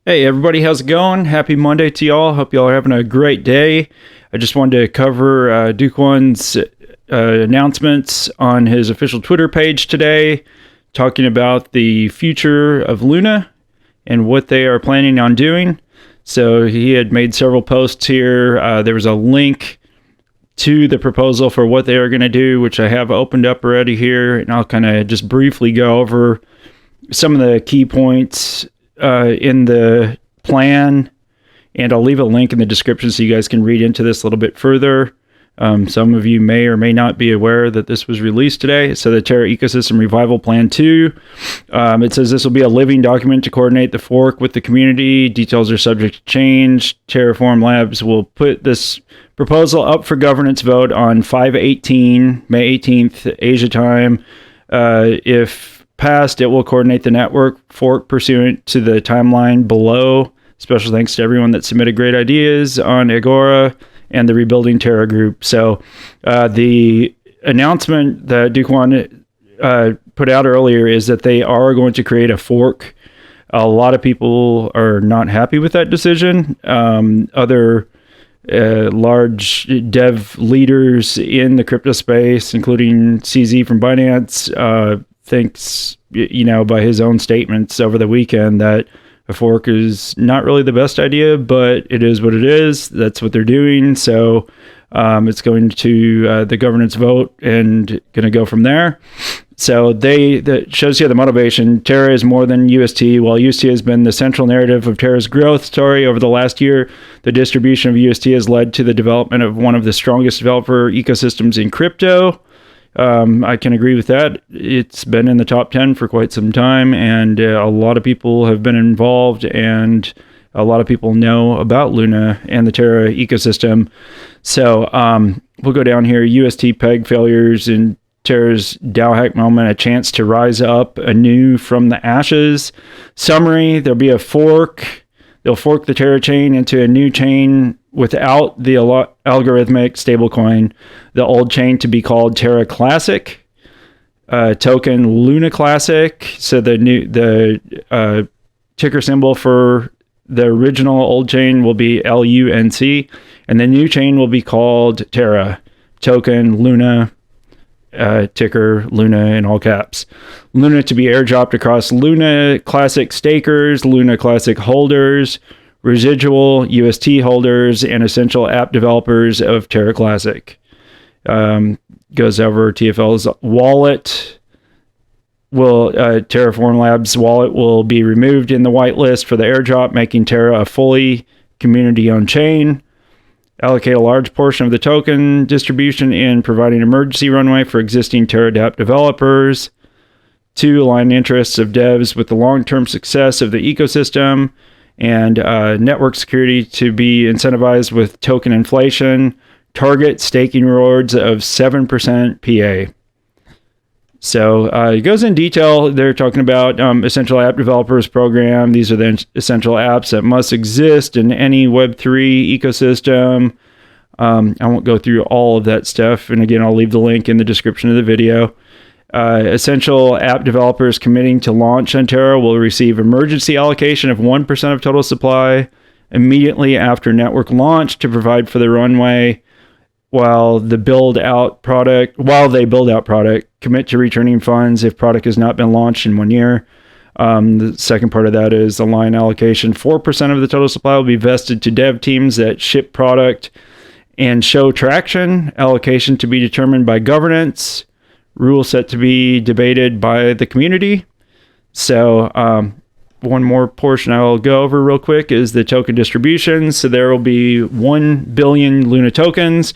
Hey everybody, how's it going? Happy Monday to y'all. Hope y'all are having a great day. I just wanted to cover Do Kwon's announcements on his official Twitter page today, talking about the future of Luna and what they are planning on doing. So he had made several posts here. There was a link to the proposal for what they are going to do, which I have opened up already here, and I'll kind of just briefly go over some of the key points in the plan, and I'll leave a link in the description so you guys can read into this a little bit further. Some of you may or may not be aware that this was released today. So the Terra Ecosystem Revival Plan 2, it says this will be a living document to coordinate the fork with the community. Details are subject to change. Terraform Labs will put this proposal up for governance vote on May 18th, Asia time. If passed, it will coordinate the network fork pursuant to the timeline below. Special thanks to everyone that submitted great ideas on Agora and the Rebuilding Terra group. So the announcement that Do Kwon put out earlier is that they are going to create a fork. A lot of people are not happy with that decision. Other large dev leaders in the crypto space, including CZ from Binance, thinks, by his own statements over the weekend, that a fork is not really the best idea, but it is what it is. That's what they're doing. So it's going to the governance vote and going to go from there. So that shows you the motivation. Terra is more than UST. While UST has been the central narrative of Terra's growth story over the last year, the distribution of UST has led to the development of one of the strongest developer ecosystems in crypto. I can agree with that. It's been in the top 10 for quite some time, and a lot of people have been involved, and a lot of people know about Luna and the Terra ecosystem. So we'll go down here. UST peg failures and Terra's DAO hack moment, a chance to rise up anew from the ashes. Summary, there'll be a fork. They'll fork the Terra chain into a new chain without the algorithmic stablecoin. The old chain to be called Terra Classic, token Luna Classic. So the ticker symbol for the original old chain will be LUNC, and the new chain will be called Terra, token Luna, ticker Luna in all caps. Luna to be airdropped across Luna Classic stakers, Luna Classic holders, residual UST holders, and essential app developers of Terra Classic. Goes over TFL's wallet. Terraform Labs wallet will be removed in the whitelist for the airdrop, making Terra a fully community-owned chain. Allocate a large portion of the token distribution in providing emergency runway for existing Terra dApp developers. 2, align interests of devs with the long-term success of the ecosystem, and network security to be incentivized with token inflation. Target staking rewards of 7% PA. So it goes in detail. They're talking about essential app developers program. These are the essential apps that must exist in any Web3 ecosystem. I won't go through all of that stuff. And again, I'll leave the link in the description of the video. Essential app developers committing to launch on Terra will receive emergency allocation of 1% of total supply immediately after network launch to provide for the runway while they build out product, commit to returning funds if product has not been launched in 1 year. The second part of that is align allocation. 4% of the total supply will be vested to dev teams that ship product and show traction. Allocation to be determined by governance. Rule set to be debated by the community. So one more portion I'll go over real quick is the token distribution. So there will be 1 billion Luna tokens.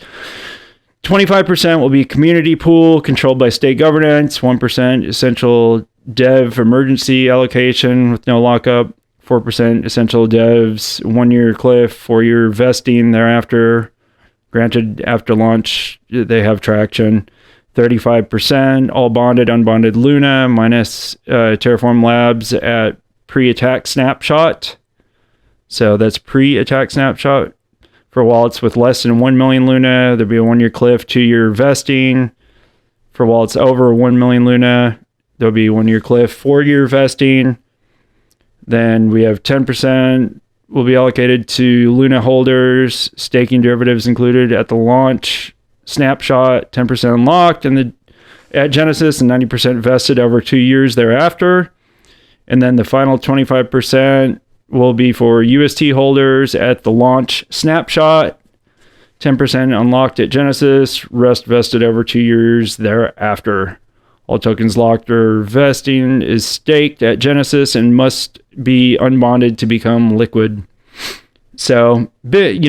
25% will be community pool controlled by state governance. 1% essential dev emergency allocation with no lockup. 4% essential devs, 1 year cliff, 4 year vesting thereafter. Granted, after launch, they have traction. 35% all bonded, unbonded Luna minus Terraform Labs at pre-attack snapshot. So that's pre-attack snapshot. For wallets with less than 1 million Luna, there'll be a 1 year cliff, 2 year vesting. For wallets over 1 million Luna, there'll be 1 year cliff, 4 year vesting. Then we have 10% will be allocated to Luna holders, staking derivatives included at the launch snapshot, 10% unlocked at Genesis, and 90% vested over 2 years thereafter. And then the final 25% will be for UST holders at the launch snapshot, 10% unlocked at Genesis, rest vested over 2 years thereafter. All tokens locked or vesting is staked at Genesis and must be unbonded to become liquid. So, big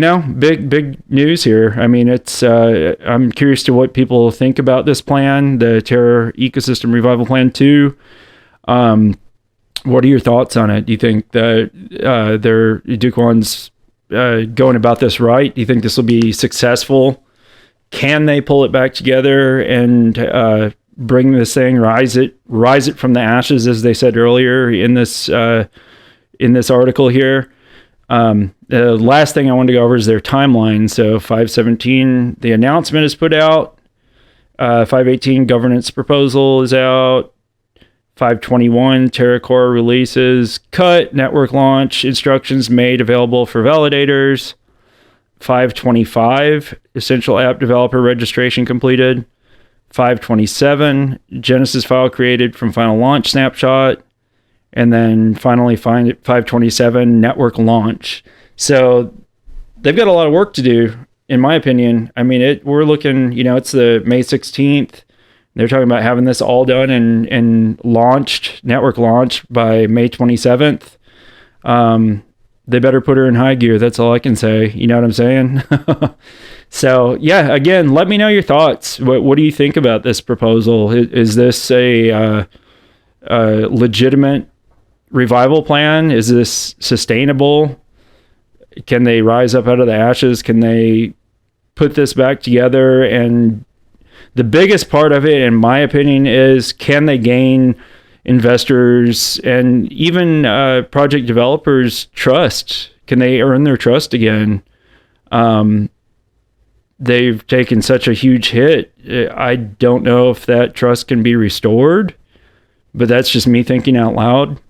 news here. I mean, it's I'm curious to what people think about this plan, the Terra Ecosystem Revival Plan 2. What are your thoughts on it? Do you think that Do Kwon's going about this right? Do you think this will be successful? Can they pull it back together and bring this thing, rise it from the ashes, as they said earlier in this article here? The last thing I wanted to go over is their timeline. So 5/17, the announcement is put out. 5/18, governance proposal is out. 5/21, Terra Core releases cut, network launch, instructions made available for validators. 5/25, essential app developer registration completed. 5/27, Genesis file created from final launch snapshot. And then finally 5/27, network launch. So they've got a lot of work to do, in my opinion. I mean, we're looking, it's the May 16th. They're talking about having this all done and launched, network launched by May 27th. They better put her in high gear. That's all I can say. You know what I'm saying? So, yeah, again, let me know your thoughts. What do you think about this proposal? Is this a legitimate revival plan? Is this sustainable? Can they rise up out of the ashes? Can they put this back together? And the biggest part of it, in my opinion, is can they gain investors and even project developers' trust? Can they earn their trust again? They've taken such a huge hit. I don't know if that trust can be restored, but that's just me thinking out loud.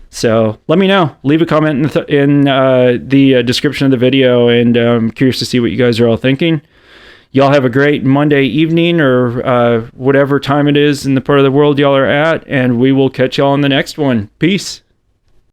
So let me know. Leave a comment in the description of the video, and I'm curious to see what you guys are all thinking. Y'all have a great Monday evening or whatever time it is in the part of the world y'all are at, and we will catch y'all on the next one. Peace.